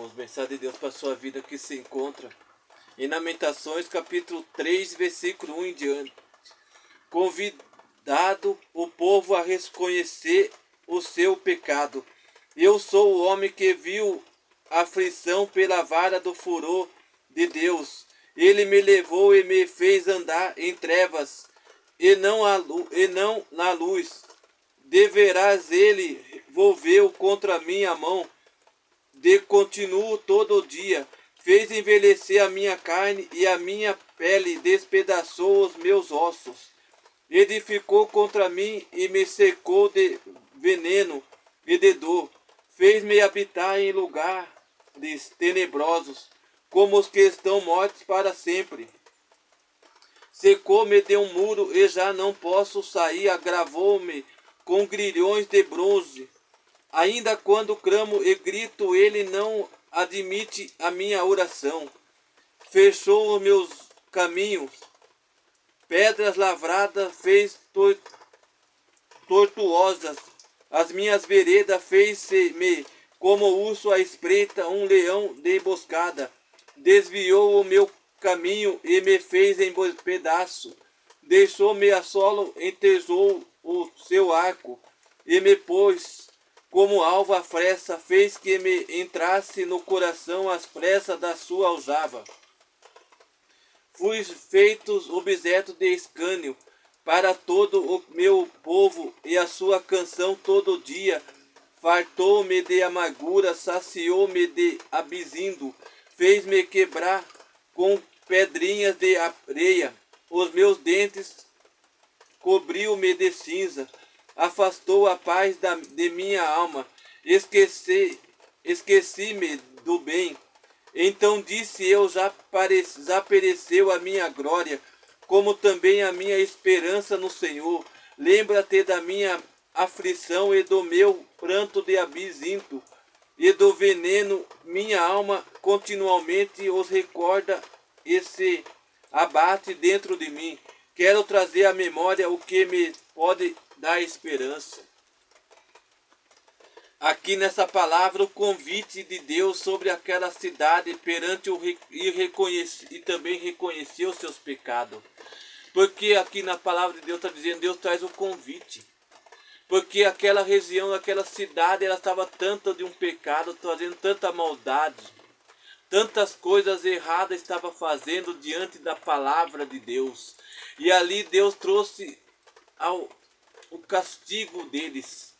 irmãos, mensagem de Deus para a sua vida que se encontra em Lamentações, capítulo 3, versículo 1 em diante. Convidado o povo a reconhecer o seu pecado. Eu sou o homem que viu a aflição pela vara do furor de Deus. Ele me levou e me fez andar em trevas e não na luz. Deverás ele volveu contra minha mão, de continuo todo dia. Fez envelhecer a minha carne e a minha pele despedaçou os meus ossos. Edificou contra mim e me secou de veneno e de dor. Fez-me habitar em lugares tenebrosos, como os que estão mortos para sempre. Secou-me de um muro e já não posso sair, agravou-me com grilhões de bronze. Ainda quando clamo e grito, ele não admite a minha oração. Fechou os meus caminhos, pedras lavradas fez tortuosas. As minhas veredas fez-me como urso à espreita, um leão de emboscada. Desviou o meu caminho e me fez em pedaço. Deixou-me a solo, entesou o seu arco e me pôs como alvo à fresta, fez que me entrasse no coração as pressas da sua aljava. Fui feito objeto de escárnio para todo o meu povo, e a sua canção todo dia fartou-me de amargura, saciou-me de absinto, fez-me quebrar com pedrinhas de areia, os meus dentes cobriu-me de cinza, afastou a paz de minha alma, esqueci-me do bem. Então disse eu, já pereceu a minha glória, como também a minha esperança no Senhor. Lembra-te da minha aflição e do meu pranto de absinto, e do veneno minha alma continuamente os recorda e se abate dentro de mim. Quero trazer à memória o que me pode dar esperança. Aqui nessa palavra, o convite de Deus sobre aquela cidade perante e também reconhecer os seus pecados. Porque aqui na palavra de Deus está dizendo, Deus traz o convite. Porque aquela região, aquela cidade, ela estava tanto de um pecado, trazendo tanta maldade. Tantas coisas erradas estava fazendo diante da palavra de Deus. E ali Deus trouxe o castigo deles.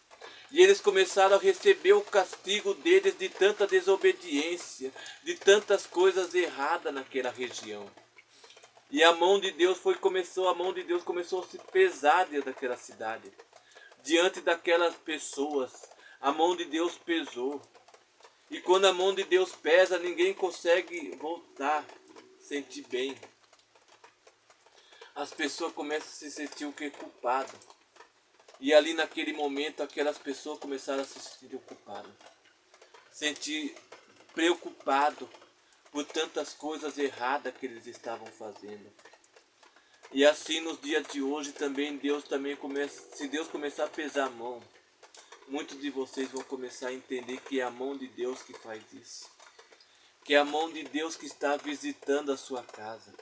E eles começaram a receber o castigo deles de tanta desobediência, de tantas coisas erradas naquela região. E a mão de Deus começou a se pesar diante daquela cidade. Diante daquelas pessoas, a mão de Deus pesou. E quando a mão de Deus pesa, ninguém consegue voltar, sentir bem. As pessoas começam a se sentir o que? Culpado. E ali naquele momento, aquelas pessoas começaram a se sentir culpadas. Sentir preocupado por tantas coisas erradas que eles estavam fazendo. E assim nos dias de hoje também, se Deus começar a pesar a mão, muitos de vocês vão começar a entender que é a mão de Deus que faz isso. Que é a mão de Deus que está visitando a sua casa.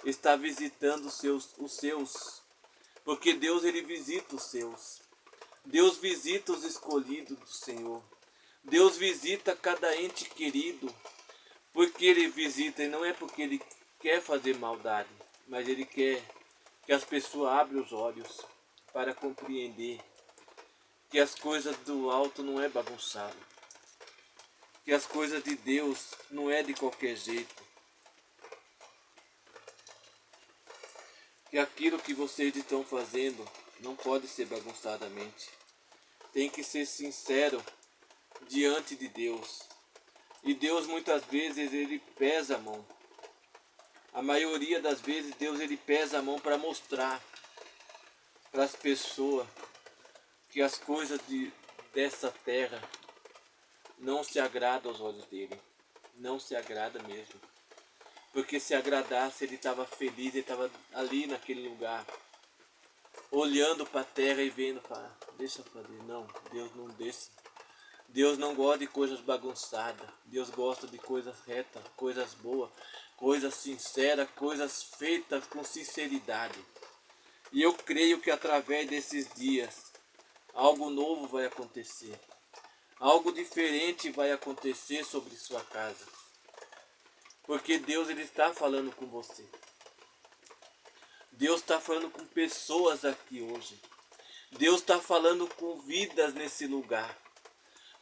Está visitando os seus. Porque Deus, ele visita os seus. Deus visita os escolhidos do Senhor. Deus visita cada ente querido. Porque ele visita, e não é porque ele quer fazer maldade, mas ele quer que as pessoas abram os olhos para compreender que as coisas do alto não é bagunçado. Que as coisas de Deus não é de qualquer jeito. Que aquilo que vocês estão fazendo não pode ser bagunçadamente. Tem que ser sincero diante de Deus. E Deus muitas vezes ele pesa a mão. A maioria das vezes Deus ele pesa a mão para mostrar para as pessoas que as coisas dessa terra não se agradam aos olhos dele. Não se agrada mesmo. Porque se agradasse, ele estava feliz, ele estava ali naquele lugar, olhando para a terra e vendo, deixa eu fazer. Não, Deus não deixa. Deus não gosta de coisas bagunçadas. Deus gosta de coisas retas, coisas boas, coisas sinceras, coisas feitas com sinceridade. E eu creio que através desses dias, algo novo vai acontecer. Algo diferente vai acontecer sobre sua casa. Porque Deus, ele está falando com você. Deus está falando com pessoas aqui hoje. Deus está falando com vidas nesse lugar.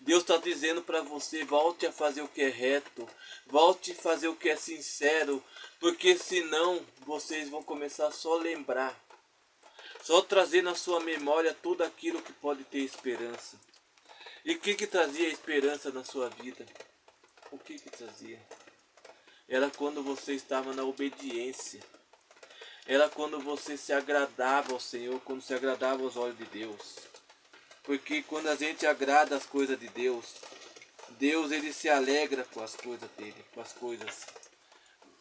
Deus está dizendo para você, volte a fazer o que é reto, volte a fazer o que é sincero, porque senão vocês vão começar só a lembrar, só trazer na sua memória tudo aquilo que pode ter esperança. E o que trazia esperança na sua vida? O que trazia? Era quando você estava na obediência. Era quando você se agradava ao Senhor, quando se agradava aos olhos de Deus. Porque quando a gente agrada as coisas de Deus, Deus, ele se alegra com as coisas dele, com as coisas.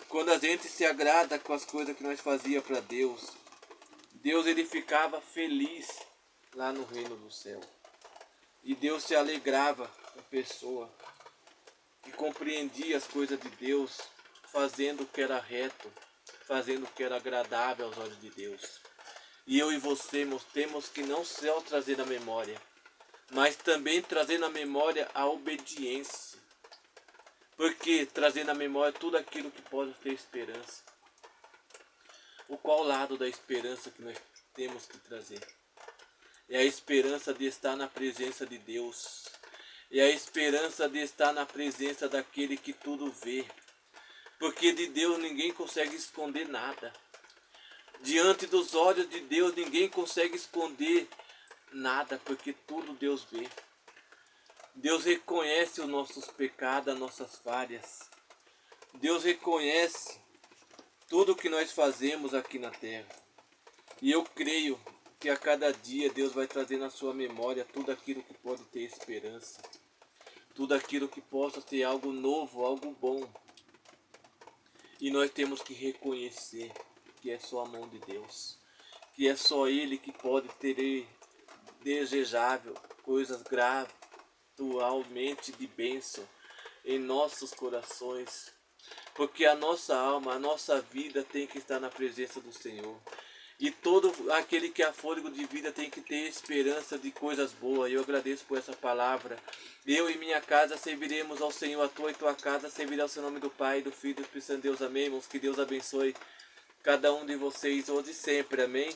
Quando a gente se agrada com as coisas que nós fazíamos para Deus, Deus, ele ficava feliz lá no reino do céu. E Deus se alegrava com a pessoa que compreendia as coisas de Deus, fazendo o que era reto, fazendo o que era agradável aos olhos de Deus. E eu e você temos que não só trazer na memória, mas também trazer na memória a obediência. Porque trazer na memória tudo aquilo que pode ter esperança. O qual lado da esperança que nós temos que trazer? É a esperança de estar na presença de Deus. É a esperança de estar na presença daquele que tudo vê. Porque de Deus ninguém consegue esconder nada. Diante dos olhos de Deus ninguém consegue esconder nada, porque tudo Deus vê. Deus reconhece os nossos pecados, as nossas falhas. Deus reconhece tudo o que nós fazemos aqui na terra. E eu creio que a cada dia Deus vai trazer na sua memória tudo aquilo que pode ter esperança. Tudo aquilo que possa ter algo novo, algo bom. E nós temos que reconhecer que é só a mão de Deus. Que é só Ele que pode ter desejável coisas gradualmente de bênção em nossos corações. Porque a nossa alma, a nossa vida tem que estar na presença do Senhor. E todo aquele que há fôlego de vida tem que ter esperança de coisas boas. Eu agradeço por essa palavra. Eu e minha casa serviremos ao Senhor, a tua e tua casa servirá ao seu nome do Pai, do Filho e do Espírito Santo. Deus, amém, irmãos. Que Deus abençoe cada um de vocês hoje e sempre, amém.